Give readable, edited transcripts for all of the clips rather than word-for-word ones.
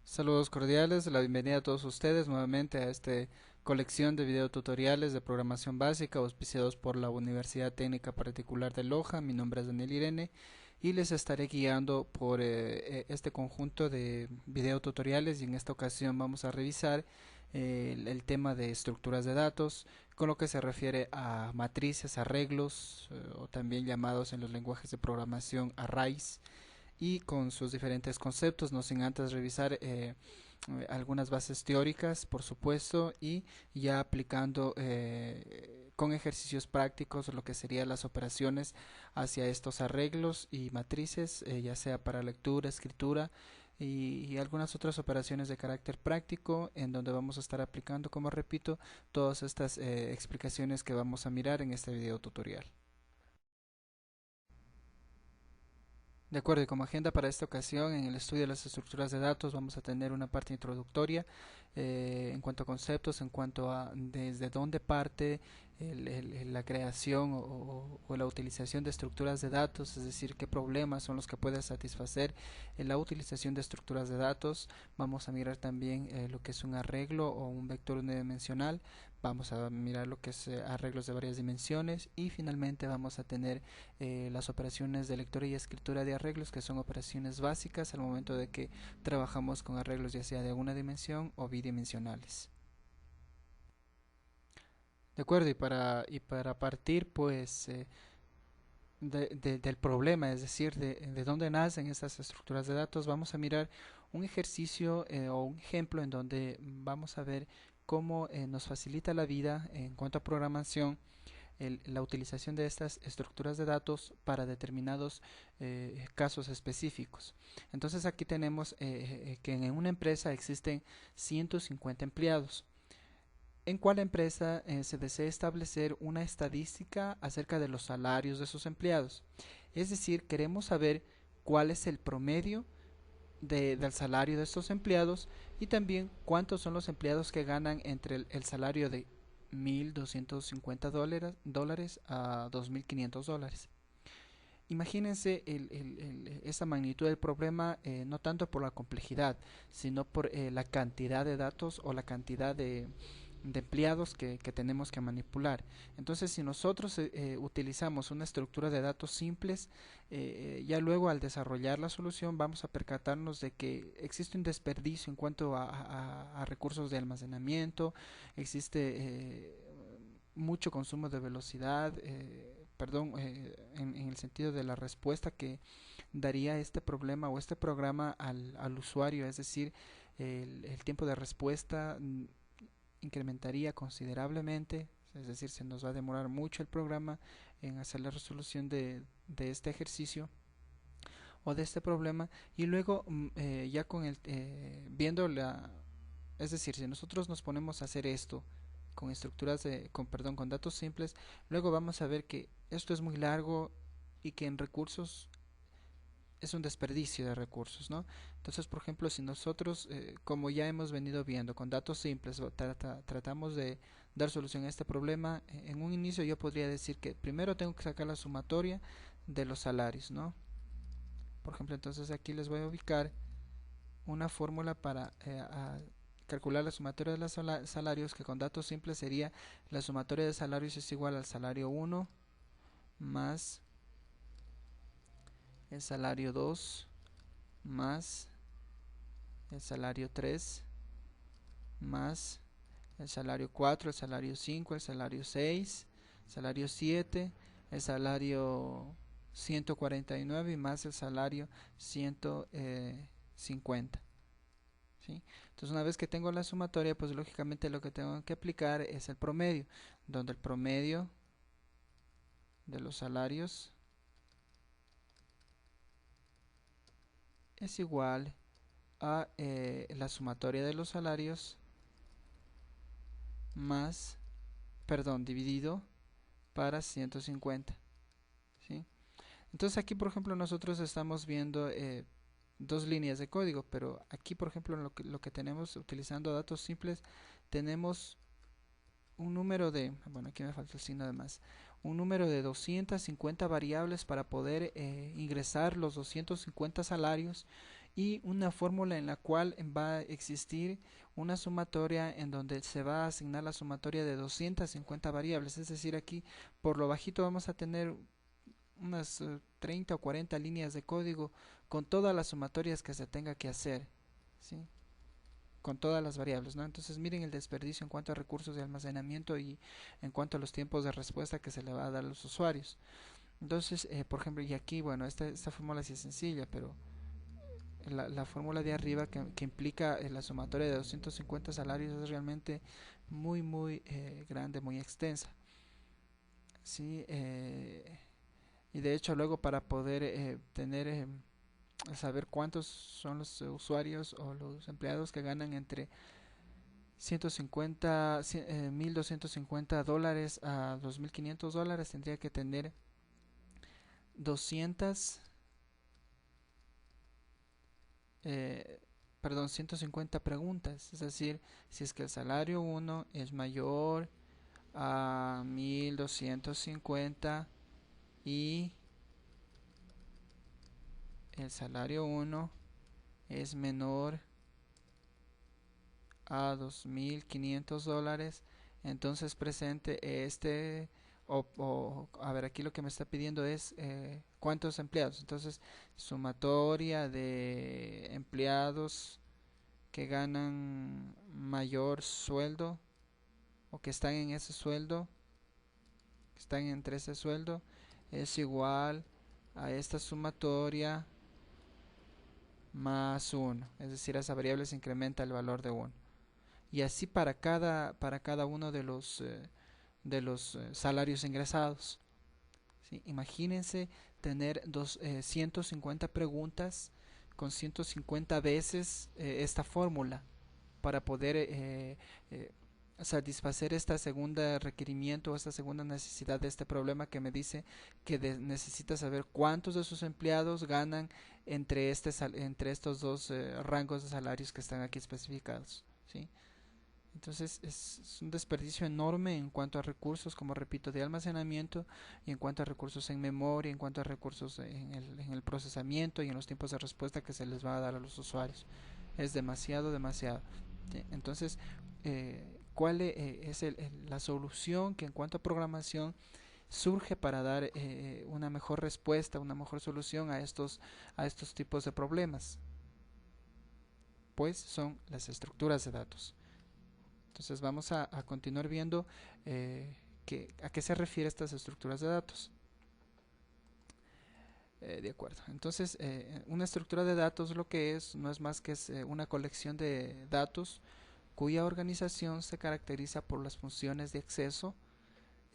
Saludos cordiales, la bienvenida a todos ustedes nuevamente a esta colección de videotutoriales de programación básica auspiciados por la Universidad Técnica Particular de Loja. Mi nombre es Daniel Irene y les estaré guiando por este conjunto de videotutoriales, y en esta ocasión vamos a revisar el tema de estructuras de datos con lo que se refiere a matrices, arreglos o también llamados en los lenguajes de programación arrays, y con sus diferentes conceptos, no sin antes revisar algunas bases teóricas, por supuesto, y ya aplicando con ejercicios prácticos lo que serían las operaciones hacia estos arreglos y matrices, ya sea para lectura, escritura y algunas otras operaciones de carácter práctico, en donde vamos a estar aplicando, como repito, todas estas explicaciones que vamos a mirar en este video tutorial. De acuerdo, y como agenda para esta ocasión, en el estudio de las estructuras de datos vamos a tener una parte introductoria en cuanto a conceptos, en cuanto a desde dónde parte la creación o la utilización de estructuras de datos, es decir, qué problemas son los que puede satisfacer en la utilización de estructuras de datos. Vamos a mirar también lo que es un arreglo o un vector unidimensional. Vamos a mirar lo que es arreglos de varias dimensiones, y finalmente vamos a tener las operaciones de lectura y escritura de arreglos, que son operaciones básicas al momento de que trabajamos con arreglos ya sea de una dimensión o bidimensionales. De acuerdo, y para partir pues del problema, es decir, de dónde nacen estas estructuras de datos, vamos a mirar un ejercicio o un ejemplo en donde vamos a ver cómo nos facilita la vida en cuanto a programación la utilización de estas estructuras de datos para determinados casos específicos. Entonces aquí tenemos que en una empresa existen 150 empleados. ¿En cuál empresa se desea establecer una estadística acerca de los salarios de sus empleados? Es decir, queremos saber cuál es el promedio del salario de estos empleados, y también cuántos son los empleados que ganan entre el salario de $1,250 a $2,500. Imagínense esa magnitud del problema, no tanto por la complejidad, sino por la cantidad de datos o la cantidad de empleados que tenemos que manipular. Entonces, si nosotros utilizamos una estructura de datos simples, ya luego al desarrollar la solución vamos a percatarnos de que existe un desperdicio en cuanto a recursos de almacenamiento, existe mucho consumo de velocidad, perdón, en el sentido de la respuesta que daría este problema o este programa al usuario, es decir, el tiempo de respuesta incrementaría considerablemente, es decir, se nos va a demorar mucho el programa en hacer la resolución de este ejercicio o de este problema, y luego ya con viendo es decir, si nosotros nos ponemos a hacer esto con estructuras con datos simples, luego vamos a ver que esto es muy largo y que en recursos es un desperdicio de recursos, ¿no? Entonces, por ejemplo, si nosotros, como ya hemos venido viendo, con datos simples tratamos de dar solución a este problema, en un inicio yo podría decir que primero tengo que sacar la sumatoria de los salarios, ¿no? Por ejemplo, entonces aquí les voy a ubicar una fórmula para calcular la sumatoria de los salarios, que con datos simples sería la sumatoria de salarios es igual al salario 1 más el salario 2 más el salario 3 más el salario 4, el salario 5, el salario 6, el salario 7, el salario 149 y más el salario 150. ¿Sí? Entonces, una vez que tengo la sumatoria, pues lógicamente lo que tengo que aplicar es el promedio, donde el promedio de los salarios es igual a la sumatoria de los salarios más, perdón, dividido para 150. ¿Sí? Entonces aquí, por ejemplo, nosotros estamos viendo dos líneas de código, pero aquí, por ejemplo, lo que tenemos utilizando datos simples, tenemos un número de, bueno, aquí me falta el signo de más, un número de 250 variables para poder ingresar los 250 salarios, y una fórmula en la cual va a existir una sumatoria en donde se va a asignar la sumatoria de 250 variables. Es decir, aquí por lo bajito vamos a tener unas 30 o 40 líneas de código con todas las sumatorias que se tenga que hacer, ¿sí? Con todas las variables, ¿no? Entonces miren el desperdicio en cuanto a recursos de almacenamiento y en cuanto a los tiempos de respuesta que se le va a dar a los usuarios. Entonces, por ejemplo, y aquí, bueno, esta fórmula sí es sencilla, pero la fórmula de arriba que implica la sumatoria de 250 salarios es realmente muy grande, muy extensa, ¿sí? Y de hecho luego para poder saber cuántos son los usuarios o los empleados que ganan entre 150, $1,250 a $2,500, tendría que tener 200, eh, perdón, 150 preguntas. Es decir, si es que el salario uno es mayor a 1,250 y el salario uno es menor a $2,500, entonces presente a ver, aquí lo que me está pidiendo es cuántos empleados. Entonces, sumatoria de empleados que ganan mayor sueldo o que están en ese sueldo, que están entre ese sueldo, es igual a esta sumatoria más uno. Es decir, esa variable se incrementa el valor de uno. Y así para cada uno de los salarios ingresados, ¿sí? Imagínense tener 150 preguntas con 150 veces esta fórmula para poder satisfacer esta segunda requerimiento o esta segunda necesidad de este problema que me dice que necesita saber cuántos de sus empleados ganan entre estos dos rangos de salarios que están aquí especificados, ¿sí? Entonces es un desperdicio enorme en cuanto a recursos, como repito, de almacenamiento y en cuanto a recursos en memoria, en cuanto a recursos en el procesamiento y en los tiempos de respuesta que se les va a dar a los usuarios. Es demasiado. ¿Sí? Entonces, ¿cuál es la solución que en cuanto a programación surge para dar una mejor respuesta, una mejor solución a estos tipos de problemas? Pues son las estructuras de datos. Entonces vamos a continuar viendo a qué se refiere estas estructuras de datos. De acuerdo. Entonces, una estructura de datos lo que es, no es más que una colección de datos cuya organización se caracteriza por las funciones de acceso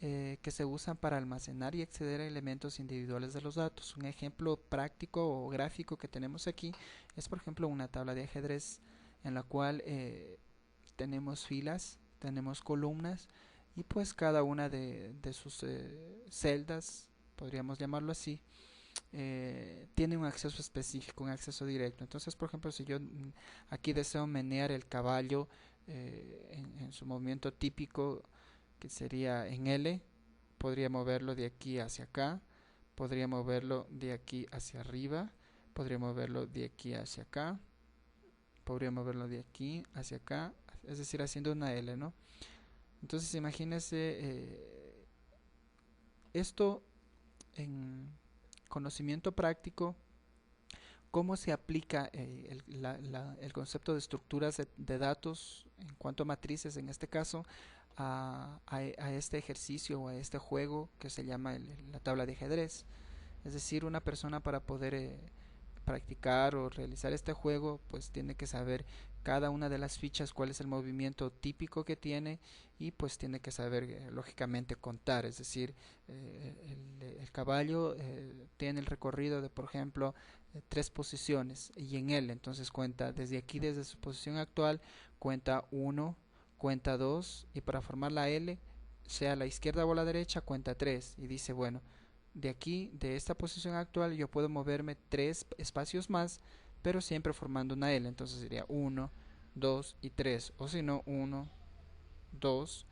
que se usan para almacenar y acceder a elementos individuales de los datos. Un ejemplo práctico o gráfico que tenemos aquí es, por ejemplo, una tabla de ajedrez en la cual tenemos filas, tenemos columnas y pues cada una de sus celdas, podríamos llamarlo así, tiene un acceso específico, un acceso directo. Entonces, por ejemplo, si yo aquí deseo menear el caballo en su movimiento típico, que sería en L, podría moverlo de aquí hacia acá, podría moverlo de aquí hacia arriba, podría moverlo de aquí hacia acá, podría moverlo de aquí hacia acá, es decir, haciendo una L, ¿no? Entonces imagínense esto en conocimiento práctico, cómo se aplica el concepto de estructuras de datos en cuanto a matrices, en este caso, a este ejercicio o a este juego que se llama la tabla de ajedrez. Es decir, una persona para poder practicar o realizar este juego pues tiene que saber cada una de las fichas cuál es el movimiento típico que tiene y pues tiene que saber lógicamente contar, es decir, el caballo tiene el recorrido de por ejemplo 3 posiciones y en él entonces cuenta desde aquí, desde su posición actual, cuenta 1, cuenta 2 y para formar la L, sea a la izquierda o a la derecha, cuenta 3 y dice bueno, de aquí, de esta posición actual, yo puedo moverme 3 espacios más, pero siempre formando una L. Entonces sería 1, 2 y 3. O si no, 1, 2